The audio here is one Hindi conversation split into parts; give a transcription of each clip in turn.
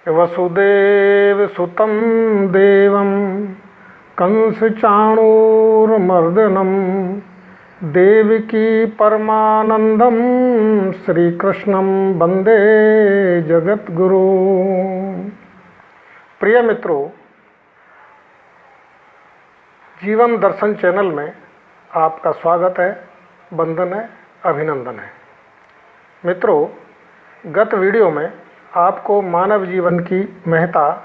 वसुदेव सुतं देवं कंसचाणूरमर्दनं देवकी परमानंदं श्रीकृष्णं वंदे जगद्गुरु। प्रिय मित्रों, जीवन दर्शन चैनल में आपका स्वागत है, वंदन है, अभिनंदन है। मित्रों, गत वीडियो में आपको मानव जीवन की महत्ता,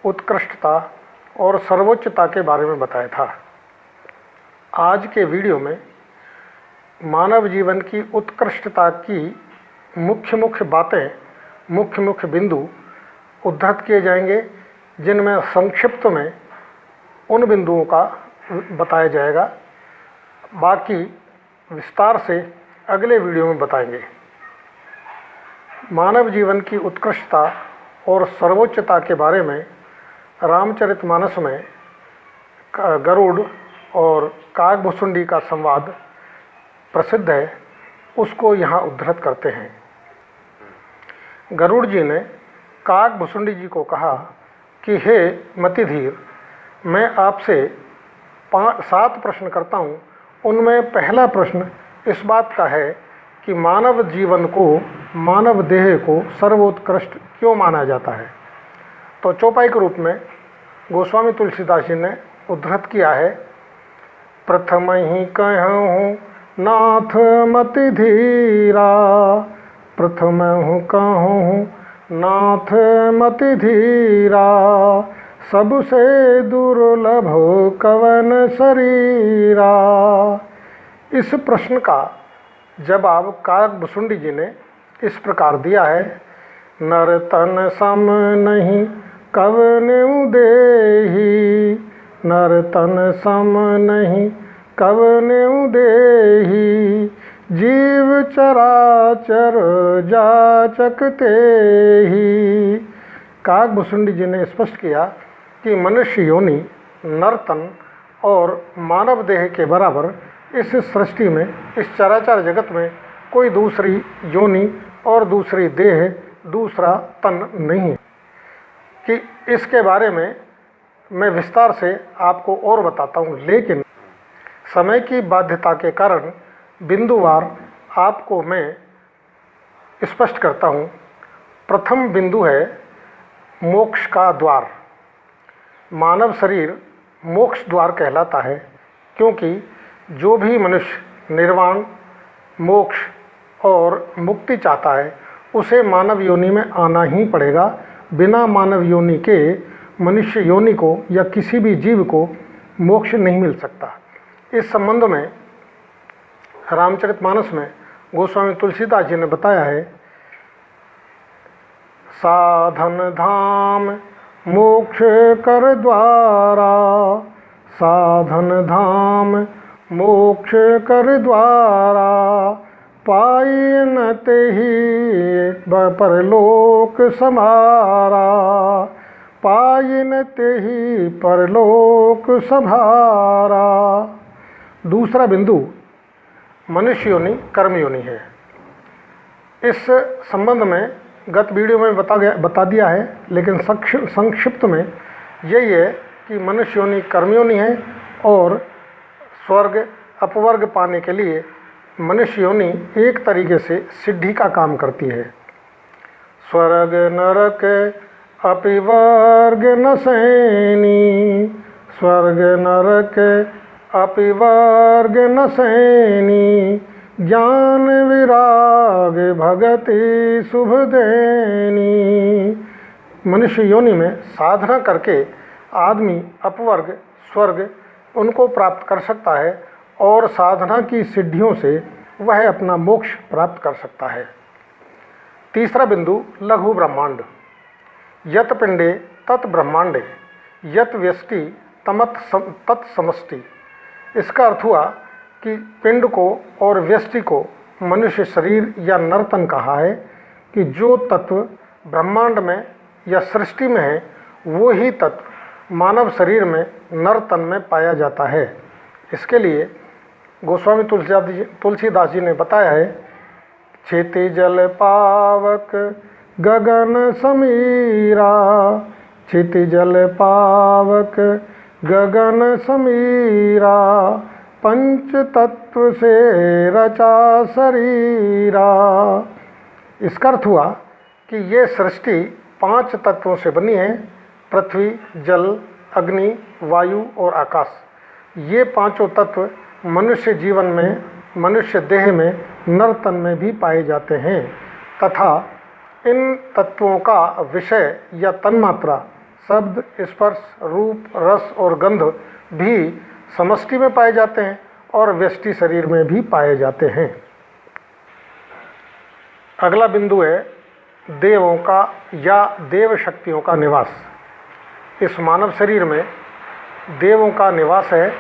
उत्कृष्टता और सर्वोच्चता के बारे में बताया था। आज के वीडियो में मानव जीवन की उत्कृष्टता की मुख्य बातें, मुख्य बिंदु उद्धृत किए जाएंगे, जिनमें संक्षिप्त में उन बिंदुओं का बताया जाएगा। बाकी विस्तार से अगले वीडियो में बताएंगे। मानव जीवन की उत्कृष्टता और सर्वोच्चता के बारे में रामचरितमानस में गरुड़ और काकभुसुंडी का संवाद प्रसिद्ध है, उसको यहाँ उद्धृत करते हैं। गरुड़ जी ने काकभुसुंडी जी को कहा कि हे मतिधीर, मैं आपसे 7 प्रश्न करता हूँ। उनमें पहला प्रश्न इस बात का है कि मानव जीवन को, मानव देह को सर्वोत्कृष्ट क्यों माना जाता है। तो चौपाई के रूप में गोस्वामी तुलसीदास जी ने उद्धृत किया है, प्रथम ही कहूँ नाथ मति धीरा, प्रथम हूँ कहूँ नाथ मति धीरा, सबसे दुर्लभ कवन शरीरा। इस प्रश्न का जवाब काकभुसुंडी जी ने इस प्रकार दिया है, नर तन सम नहीं कवनेउ देही, नर तन सम नहीं कवनेउ देही, जीव चराचर जाचक तेहि। काकभुसुंडी जी ने स्पष्ट किया कि मनुष्य योनि, नरतन और मानव देह के बराबर इस सृष्टि में, इस चराचर जगत में कोई दूसरी योनि और दूसरी देह, दूसरा तन नहीं है। कि इसके बारे में मैं विस्तार से आपको और बताता हूँ, लेकिन समय की बाध्यता के कारण बिंदुवार आपको मैं स्पष्ट करता हूँ। प्रथम बिंदु है मोक्ष का द्वार। मानव शरीर मोक्ष द्वार कहलाता है, क्योंकि जो भी मनुष्य निर्वाण, मोक्ष और मुक्ति चाहता है, उसे मानव योनि में आना ही पड़ेगा। बिना मानव योनि के मनुष्य योनि को या किसी भी जीव को मोक्ष नहीं मिल सकता। इस संबंध में रामचरितमानस में गोस्वामी तुलसीदास जी ने बताया है, साधन धाम मोक्ष कर द्वारा, साधन धाम मोक्ष कर द्वारा, पाई न तेहि परलोक समारा, पाई न तेहि परलोक संभारा। दूसरा बिंदु मनुष्य योनि, कर्म योनि है। इस संबंध में गत वीडियो में बता दिया है, लेकिन संक्षिप्त में यही है कि मनुष्य योनि कर्म योनि है और स्वर्ग अपवर्ग पाने के लिए मनुष्य योनि एक तरीके से सिद्धि का काम करती है। स्वर्ग नरक अपिवर्ग न सैनी, स्वर्ग नरक अपिवर्ग न सैनी, ज्ञान विराग भगति शुभ देनी। मनुष्य योनि में साधना करके आदमी अपवर्ग, स्वर्ग उनको प्राप्त कर सकता है और साधना की सिद्धियों से वह अपना मोक्ष प्राप्त कर सकता है। तीसरा बिंदु लघु ब्रह्मांड। यत पिंडे तत् ब्रह्मांडे, यत व्यष्टि तत् समष्टि। इसका अर्थ हुआ कि पिंड को और व्यष्टि को मनुष्य शरीर या नरतन कहा है कि जो तत्व ब्रह्मांड में या सृष्टि में है, वो ही तत्व मानव शरीर में, नरतन में पाया जाता है। इसके लिए गोस्वामी तुलसीदास जी ने बताया है, क्षिति जल पावक गगन समीरा, क्षिति जल पावक गगन समीरा, पंच तत्व से रचा शरीरा। इसका अर्थ हुआ कि ये सृष्टि 5 तत्वों से बनी है, पृथ्वी, जल, अग्नि, वायु और आकाश। ये 5 तत्व मनुष्य जीवन में, मनुष्य देह में, नर तन में भी पाए जाते हैं तथा इन तत्वों का विषय या तन्मात्रा, शब्द, स्पर्श, रूप, रस और गंध भी समष्टि में पाए जाते हैं और व्यष्टि शरीर में भी पाए जाते हैं। अगला बिंदु है देवों का या देव शक्तियों का निवास। इस मानव शरीर में देवों का निवास है।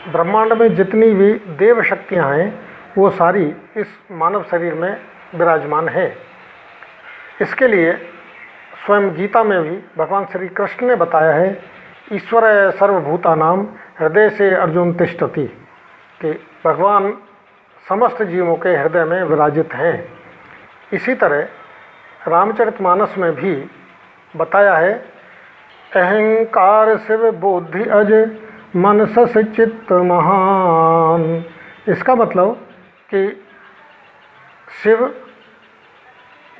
ब्रह्मांड में जितनी भी देव शक्तियाँ हैं वो सारी इस मानव शरीर में विराजमान है। इसके लिए स्वयं गीता में भी भगवान श्री कृष्ण ने बताया है, ईश्वर सर्वभूतानाम हृदय से अर्जुन तिष्ठति, कि भगवान समस्त जीवों के हृदय में विराजित हैं। इसी तरह रामचरितमानस में भी बताया है, अहंकार शिव बुद्धि अज मन सस चित्त महान। इसका मतलब कि शिव,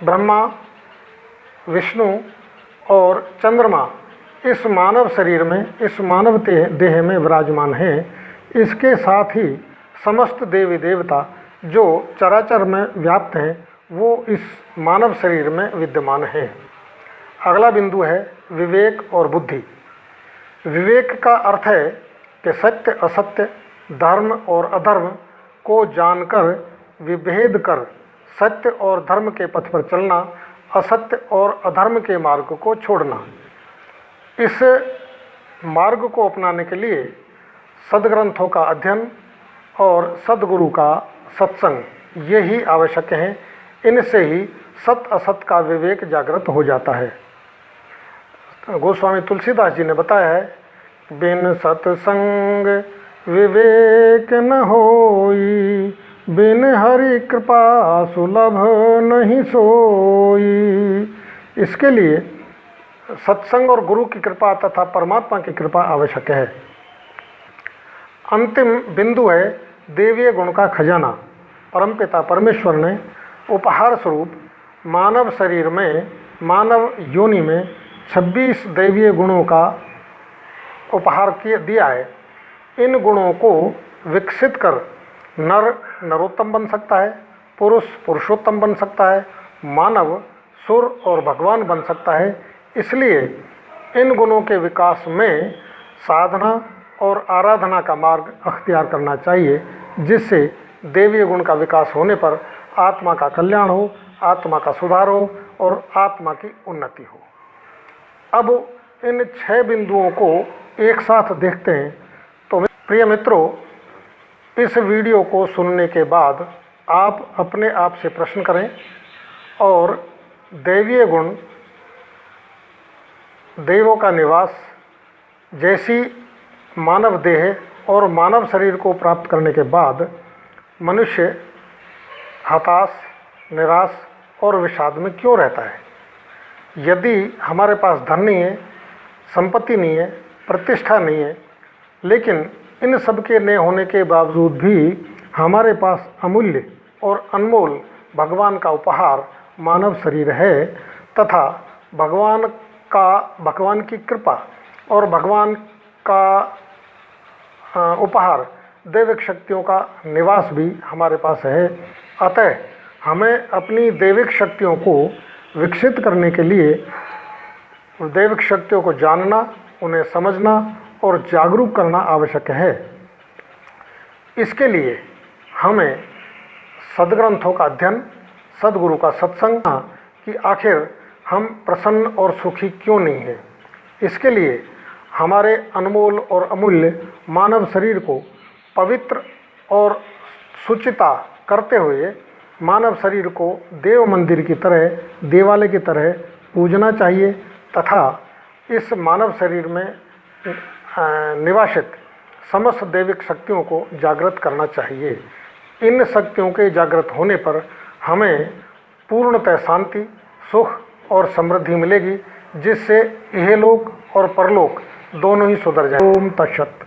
ब्रह्मा, विष्णु और चंद्रमा इस मानव शरीर में, इस मानव देह में विराजमान हैं। इसके साथ ही समस्त देवी देवता जो चराचर में व्याप्त हैं वो इस मानव शरीर में विद्यमान हैं। अगला बिंदु है विवेक और बुद्धि। विवेक का अर्थ है कि सत्य असत्य, धर्म और अधर्म को जानकर विभेद कर सत्य और धर्म के पथ पर चलना, असत्य और अधर्म के मार्ग को छोड़ना। इस मार्ग को अपनाने के लिए सद्ग्रंथों का अध्ययन और सद्गुरु का सत्संग यही आवश्यक है। इनसे ही सत असत का विवेक जागृत हो जाता है। गोस्वामी तुलसीदास जी ने बताया है, बिन सत्संग विवेक न होई, बिन हरि कृपा सुलभ नहीं सोई। इसके लिए सत्संग और गुरु की कृपा तथा परमात्मा की कृपा आवश्यक है। अंतिम बिंदु है देवीय गुण का खजाना। परमपिता परमेश्वर ने उपहार स्वरूप मानव शरीर में, मानव योनि में 26 दैवीय गुणों का उपहार दिया है। इन गुणों को विकसित कर नर नरोत्तम बन सकता है, पुरुष पुरुषोत्तम बन सकता है, मानव सुर और भगवान बन सकता है। इसलिए इन गुणों के विकास में साधना और आराधना का मार्ग अख्तियार करना चाहिए, जिससे देवीय गुण का विकास होने पर आत्मा का कल्याण हो, आत्मा का सुधार हो और आत्मा की उन्नति हो। अब इन 6 बिंदुओं को एक साथ देखते हैं। तो प्रिय मित्रों, इस वीडियो को सुनने के बाद आप अपने आप से प्रश्न करें और दैवीय गुण, देवों का निवास जैसी मानव देह और मानव शरीर को प्राप्त करने के बाद मनुष्य हताश, निराश और विषाद में क्यों रहता है। यदि हमारे पास धन नहीं है, संपत्ति नहीं है, प्रतिष्ठा नहीं है, लेकिन इन सब के न होने के बावजूद भी हमारे पास अमूल्य और अनमोल भगवान का उपहार मानव शरीर है तथा भगवान की कृपा और भगवान का उपहार दैविक शक्तियों का निवास भी हमारे पास है। अतः हमें अपनी दैविक शक्तियों को विकसित करने के लिए दैविक शक्तियों को जानना, उन्हें समझना और जागरूक करना आवश्यक है। इसके लिए हमें सद्ग्रंथों का अध्ययन, सद्गुरु का सत्संग कि आखिर हम प्रसन्न और सुखी क्यों नहीं हैं। इसके लिए हमारे अनमोल और अमूल्य मानव शरीर को पवित्र और शुचिता करते हुए मानव शरीर को देव मंदिर की तरह, देवालय की तरह पूजना चाहिए तथा इस मानव शरीर में निवासित समस्त दैविक शक्तियों को जागृत करना चाहिए। इन शक्तियों के जागृत होने पर हमें पूर्णतः शांति, सुख और समृद्धि मिलेगी, जिससे इहलोक और परलोक दोनों ही सुधर जाए। ओम तत्सत।